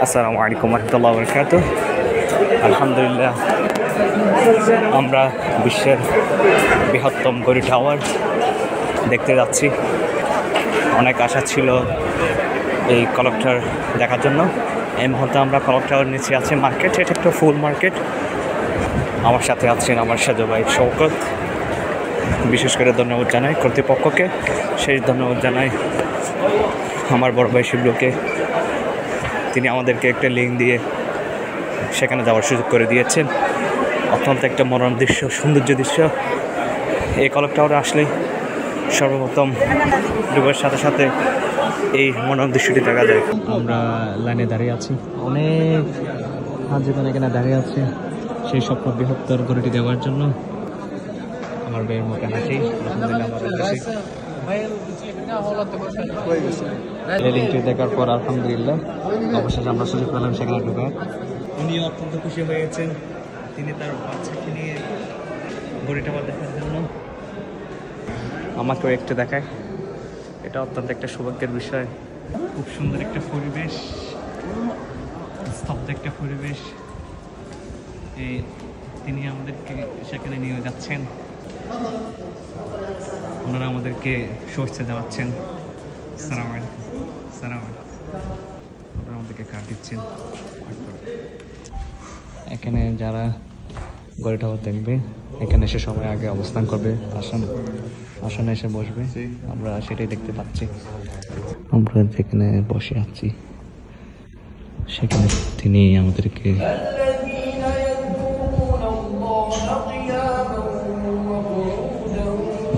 আসসালামু আলাইকুম রহমতুল্লাহ বরকাতুহ। আলহামদুলিল্লাহ, আমরা বিশ্বের বৃহত্তম ঘড়ি টাওয়ার দেখতে যাচ্ছি। অনেক আশা ছিল এই ক্লক টাওয়ার দেখার জন্য। এই মুহূর্তে আমরা ক্লক টাওয়ার নিচে আছি মার্কেট, এটা একটা ফুল মার্কেট। আমার সাথে আছেন আমার সাজু ভাই শওকত। বিশেষ করে ধন্যবাদ জানাই কর্তৃপক্ষকে, শেষ ধন্যবাদ জানাই আমার বড় ভাই শিবলুকে। তিনি আমাদেরকে একটা লিঙ্ক দিয়ে সেখানে যাওয়ার সুযোগ করে দিয়েছেন। অত্যন্ত একটা মনোরম দৃশ্য, সৌন্দর্য দৃশ্য। এই ক্লক টাওয়ারে আসলে সর্বপ্রথম ডুবের সাথে সাথে এই মনোরম দৃশ্যটি দেখা যায়। আমরা লাইনে দাঁড়িয়ে আছি, অনেক হাজিগণ এখানে দাঁড়িয়ে আছে সেই স্বপ্ন বৃহত্তর ঘড়িটি দেওয়ার জন্য। আমার ভাইয়ের মুখে হাসি। লিঙ্কটি দেখার পর আলহামদুলিল্লাহ অবশেষে আমরা সুযোগ পেলাম সেখানে ঢোকার। উনিও অত্যন্ত খুশি হয়েছেন, তিনি তার বাচ্চাকে নিয়ে ঘড়িটা দেখার জন্য। আমাকেও একটু দেখায়, এটা অত্যন্ত একটা সৌভাগ্যের বিষয়। খুব সুন্দর একটা পরিবেশ, স্তব্ধ একটা পরিবেশ। তিনি আমাদেরকে সেখানে নিয়ে যাচ্ছেন, ওনারা আমাদেরকে শুভেচ্ছা জানাচ্ছেন। সালাম আলাইকুম, সালাম আলাইকুম। ওনারা আমাদেরকে কার্ড দিচ্ছেন। এখানে যারা ঘড়ি টাওয়ার দেখবে এখানে এসে সবাই আগে অবস্থান করবে, আসনে এসে বসবে। আমরা সেটাই দেখতে পাচ্ছি। আমরা যেখানে বসে আছি সেখানে তিনি আমাদেরকে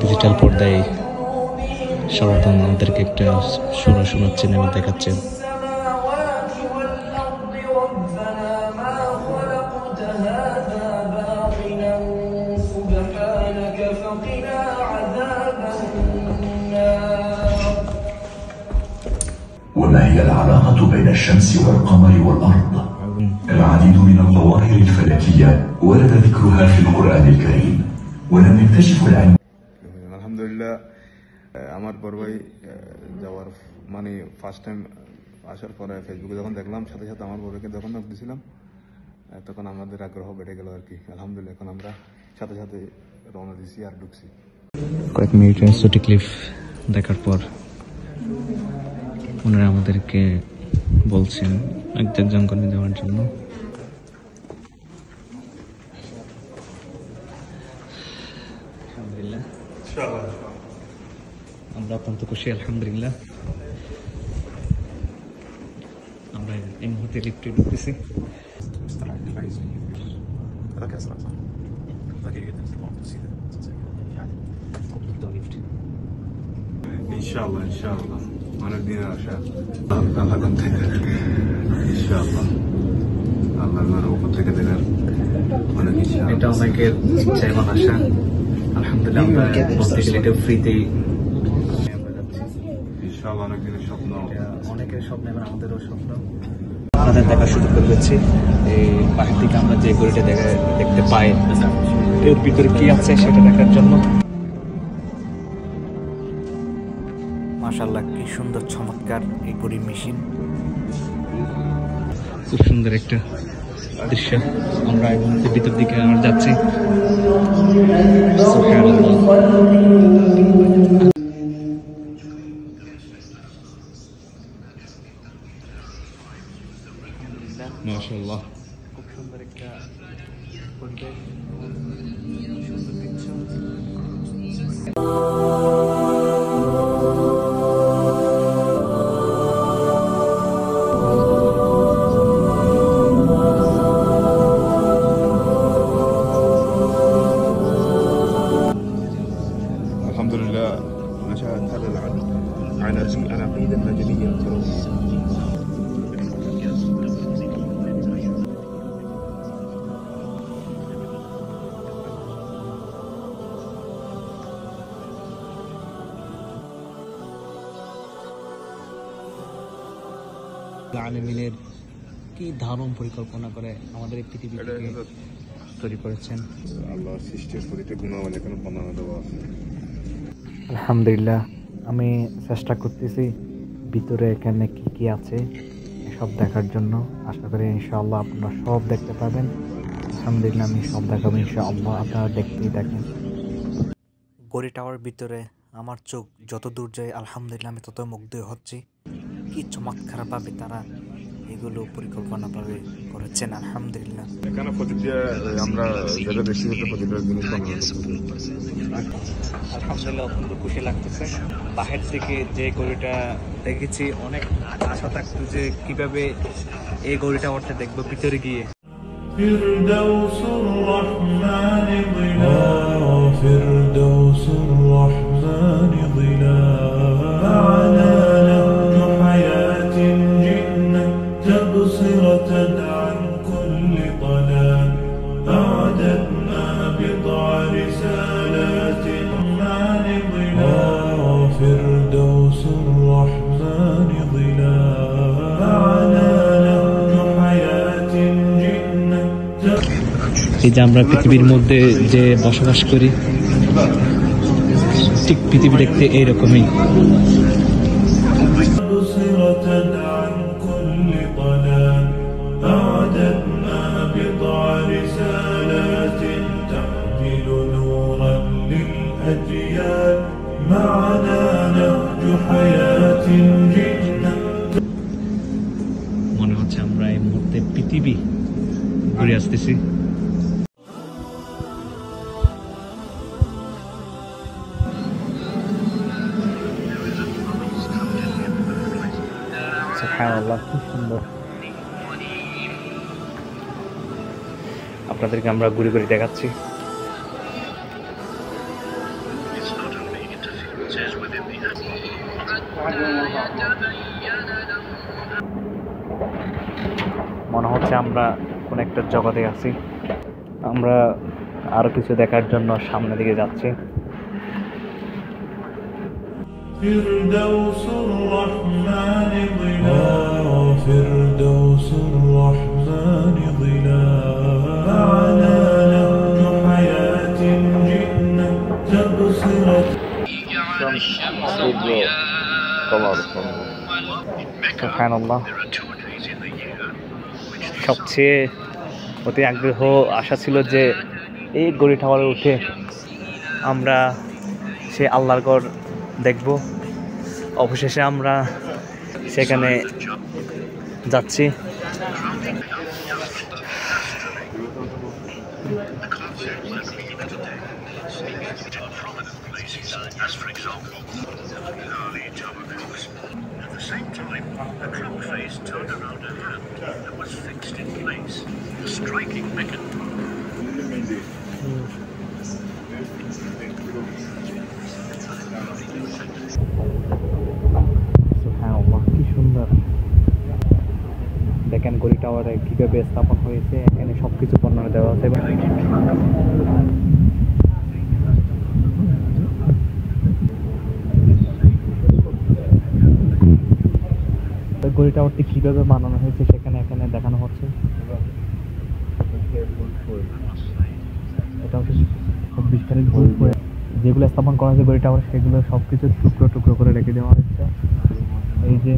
ডিজিটাল পর্দায় সর্বপ্রথম আমাদেরকে একটা সুরা শোনাচ্ছেন এবং দেখাচ্ছেন। وما هي العلاقة بين الشمس والقمر والأرض؟ العديد من الظواهر الفلكية ورد ذكرها في القرآن الكريم ولم يكتشف العلم. আলহামদুলিল্লাহ, আমার বড় ভাই যাওয়ার মানে ফার্স্ট টাইম আসার পরে ফেসবুকে যখন দেখলাম, সাথে সাথে আমার বড় ভাইকে যখন নক দিয়েছিলাম তখন আমাদের আগ্রহ বেড়ে গেল আর কি। আলহামদুলিল্লাহ, এখন আমরা সাথে সাথে রওনা দিছি আর ঢুকছি। কয়েক মিনিটের ছুটি ক্লিপ দেখার পর ওনারা আমাদেরকে বলছেন একজন জঙ্গলে যাওয়ার জন্য। আলহামদুলিল্লাহ, আমরা অত্যন্ত খুশি। আলহামদুলিল্লাহ, আমরা এই মুহূর্তে লিফটে ঢুকতেছি। ইনশাআল্লাহ ইনশাআল্লাহ অনেকদিন আশা, আল্লাহ থেকে ইনশাআল্লাহ আল্লাহর উপর থেকে দেখার অনেক ইচ্ছা। এটা অনেকের ইচ্ছা এবং আশা। আলহামদুলিল্লাহ, আমরা বলতে গেলে এটা ফ্রিতেই আমরা যাচ্ছি। ইনশাআল্লাহ অনেক দিনের স্বপ্ন, অনেকের স্বপ্ন এবং আমাদেরও স্বপ্ন। আপনাদের দেখার সুযোগ করে দিচ্ছি। এই বাহির থেকে আমরা যে ঘড়িটা দেখতে পাই এর ভিতরে কি আছে সেটা দেখার জন্য। মাশাআল্লাহ, কি সুন্দর চমৎকার এই ঘড়ি মেশিন। খুব সুন্দর একটা দৃশ্য। আমরা এই মুহূর্তে ভিতর দিকে আমরা যাচ্ছি। মাশাআল্লাহ, খুব সুন্দর একটা পরিবেশ, সুন্দর দৃশ্য। الحمدلله نشأت هذا العقيدة المدنية الكروية. আলমিনের কি দারুণ পরিকল্পনা করে আমাদের এই পৃথিবীকে তৈরি করেছেন। আল্লাহর সৃষ্টির প্রতিটা গুণাবলী এখানে বর্ণনা দেওয়া আছে। আলহামদুলিল্লাহ, আমি চেষ্টা করতেছি ভিতরে এখানে কি কি আছে সব দেখার জন্য। আশা করি ইনশাআল্লাহ আপনারা সব দেখতে পাবেন। আলহামদুলিল্লাহ আমি সব দেখাবো ইনশাআল্লাহ, আপনারা দেখতেই দেখেন। গড়ি টাওয়ার ভিতরে আমার চোখ যত দূর যায় আলহামদুলিল্লাহ আমি তত মুগ্ধ হচ্ছি। কি চমৎকারভাবে তারা এগুলো পরিকল্পনাভাবে করেছেন আলহামদুলিল্লাহ। এখানে প্রতিটা আমরা যেটা দেখছি প্রতিটা জিনিস আলহামদুলিল্লাহ অত্যন্ত খুশি লাগতেছে। বাহির থেকে যে গড়িটা দেখেছি অনেক আশা থাকতো যে কিভাবে এই গড়িটা ওটা দেখবো ভিতরে গিয়ে। فردوس الرحمن ظلال فردوس الرحمن ظلال معنا نهج حياة جئنا تبصرة عن كل ضلال أعددنا بضع رسالات الرحمن ظلال فردوس الرحمن ظلال معنا نهج حياة جئنا এই যে আমরা পৃথিবীর মধ্যে যে বসবাস করি ঠিক পৃথিবী দেখতে এইরকমই। تبصرة عن كل ضلال أعددنا بضع رسالات تحمل نورا للأجيال معنا نهج حياة جئنا মনে হচ্ছে আমরা এই মুহূর্তে পৃথিবী ঘুরে আসতেছি। সুবহানাল্লাহ কি সুন্দর। আপনাদেরকে আমরা ঘুরে ঘুরে দেখাচ্ছি। মনে হচ্ছে আমরা কোন একটা জগতে আছি। আমরা আরো কিছু দেখার জন্য সামনের দিকে যাচ্ছি। فردوس الرحمن ظلال فردوس الرحمن ظلال معنا نهج حياة جئنا تبصرة সুবহানাল্লাহ। সবচেয়ে অতি আগ্রহ আশা ছিল যে এই গড়ি টাওয়ারে উঠে আমরা সে আল্লাহর ঘর দেখব। অবশেষে আমরা সেখানে যাচ্ছি। As for example, the early Tower clocks. At the same time, the clock face turned around a hand that was fixed in place, a striking mechanism. সুবহানাল্লাহ কি সুন্দর। দেখেন গড়ি টাওয়ারে কিভাবে স্থাপন হয়েছে, এখানে সবকিছু বর্ণনা দেওয়া আছে। গড়ি টাওয়ারটি কিভাবে বানানো হয়েছে সেখানে এখানে দেখানো হচ্ছে। এটা হচ্ছে 26 তারিখ যেগুলো স্থাপন করা হয়েছে গড়ি টাওয়ার সেগুলো সবকিছু টুকরো টুকরো করে রেখে দেওয়া হয়েছে। এই যে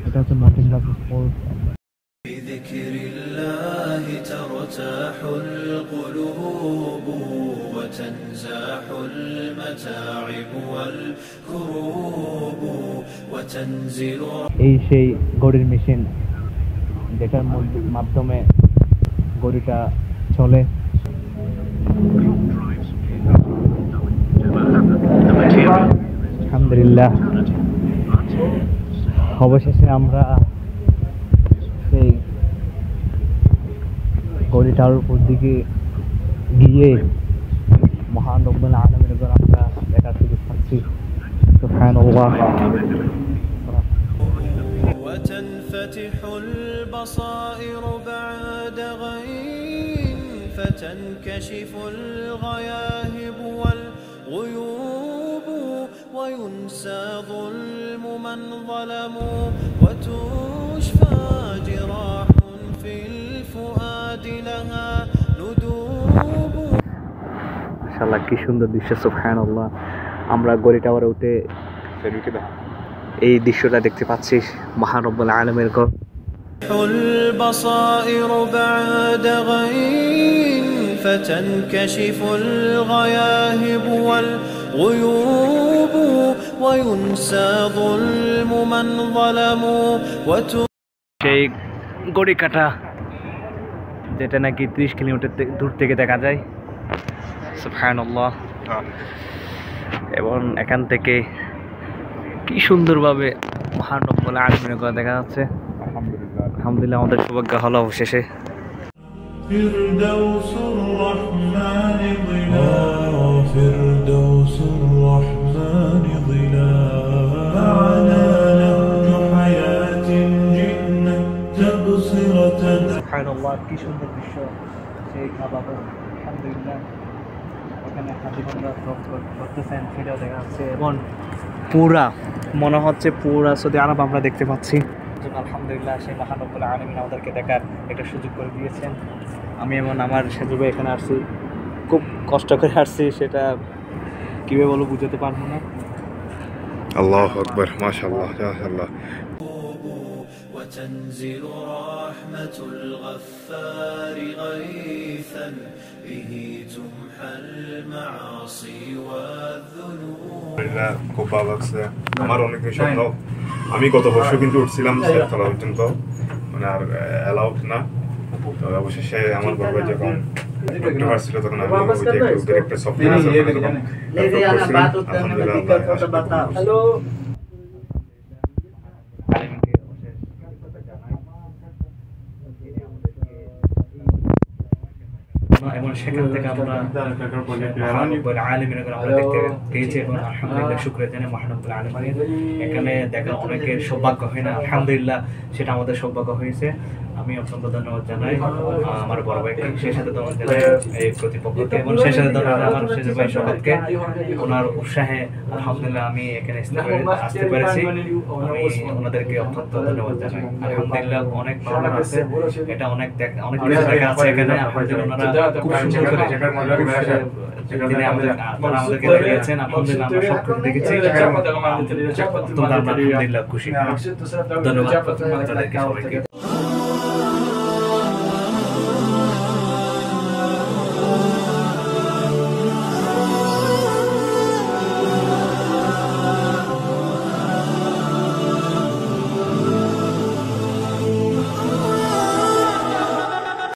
এটা হচ্ছে মার্টিন গার্জ স্পোর্ট। بذكر الله ترتاح القلوب وتنزاح المتاعب والكروب وتنزل এই সেই গড়ির মেশিন যেটার মাধ্যমে গড়িটা চলে। আলহামদুলিল্লাহ অবশেষে আমরা সেই গড়ি টাওয়ার উপর দিকে গিয়ে মহান রব্বুল আলামিনের ঘর আমরা দেখার সুযোগ পাচ্ছি। সুবহানাল্লাহ। وتنفتح البصائر بعد غيم فتنكشف الغياهب والغيوب وينسى ظلم من ظلموا وتشفى جراح في الفؤاد لها ندوب মাশাআল্লাহ কি সুন্দর দৃশ্য। সুবহানাল্লাহ আমরা গড়ি টাওয়ারে উঠে এই দৃশ্যটা দেখতে পাচ্ছি মহান রব্বুল আলামিনের ঘর। البصائر بعد غين فتنكشف الغياهب والغيوب وينسى ظلم من ظلموا সেই গড়িকাটা যেটা নাকি 30 কিলোমিটার দূর থেকে দেখা যায়, সুবহানাল্লাহ। এবং এখান থেকে কি সুন্দরভাবে মহান রব্বুল আলামিনের কথা দেখা যাচ্ছে। আলহামদুলিল্লাহ আমাদের সৌভাগ্য হলো অবশেষে। فردوس الرحمن ظلال فردوس الرحمن ظلال معنا نهج حياة جئنا تبصرة সুবহানাল্লাহ কি সুন্দর দৃশ্য, সেই কাবা ঘর। আলহামদুলিল্লাহ এখানে হাজিগণরা করতেছেন সেটাও দেখা যাচ্ছে এবং পুরা মনে হচ্ছে পুরা সৌদি আরব আমরা দেখতে পাচ্ছি। আলহামদুলিল্লাহ সেই মহান রব্বুল আলামিন আমাদেরকে দেখার একটা সুযোগ করে দিয়েছেন। আমি এবং আমার সেজু ভাই এখানে আসছি, খুব কষ্ট করে আসছি, সেটা কীভাবে বলো বুঝতে পারবো না। আল্লাহু আকবার, মাশাআল্লাহ মাশাআল্লাহ। وتنزل رحمة الغفار غيثا به تمحى المعاصي والذنوب। খুব ভালো লাগছে আমার, অনেক স্বপ্ন। আমি গত বছর কিন্তু উঠছিলাম তলা পর্যন্ত, মানে আর অ্যালাউড না। তো অবশেষে আমার বড় ভাই যখন উঠতে পারছিল তখন আমি ওই যে একটু একটা স্বপ্ন এবং সেখান থেকে আমরা আলমিনের আমরা দেখতে পেয়েছি এবং আলহামদুলিল্লাহ শুকরিয়া জানাই মহান রব্বুল আলামিনের। এখানে দেখা অনেকের সৌভাগ্য হয় না, আলহামদুলিল্লাহ সেটা আমাদের সৌভাগ্য হয়েছে। আমি অত্যন্ত ধন্যবাদ জানাই আমার বড় ভাইকে, সেই সাথে ধন্যবাদ জানাই এই প্রতিপক্ষকে এবং সেই সাথে ধন্যবাদ আমার সেজু ভাই সকলকে। ওনার উৎসাহে আলহামদুলিল্লাহ আমি এখানে আসতে পেরেছি। আমি ওনাদেরকে অত্যন্ত ধন্যবাদ জানাই। আলহামদুলিল্লাহ অনেক ভালো আছে, এটা অনেক অনেক কিছু দেখা আছে এখানে। আলহামদুলিল্লাহ ওনারা খুব সুন্দর করে তিনি আমাদেরকে দেখিয়েছেন। আলহামদুলিল্লাহ আমরা সব কিছু দেখেছি, অত্যন্ত আমরা আলহামদুলিল্লাহ খুশি। ধন্যবাদ তাদেরকে সবাইকে।